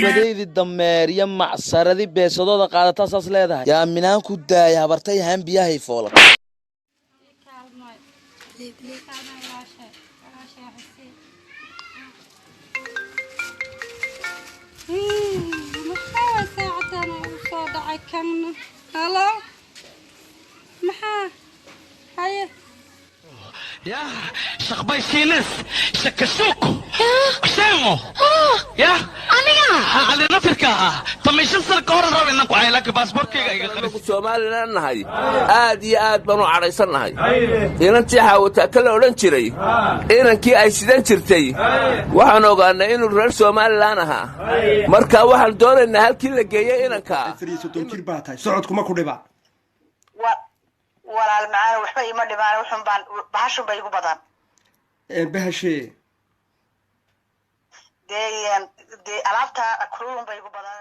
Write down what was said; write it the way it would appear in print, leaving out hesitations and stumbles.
بديد الدمار يمع سردي بيسودو قادتا ساس ليدها يا منان ku daay habartay han biyahay foolad يا شخباي سينس شكسوكو سيمو يا أنا على نفرك تمشي سرقور رابي نكو عيلك باسبورك ku Soomaaliland nahay aad iyo aad baan u caraysanahay inantii xawta kala oran jiray inankii ay sidan jirtay waxaan ogaanay inuu reer Soomaaliland ahaa marka waxaan doonaynaa halkii la geeyay inanka 30 jir baa tahay socodkuma ku dhiba walaal macaan waxba ima dhibaan wuxun baan bahashu bay igu badan bahashe de alaabta kulun bay igu badan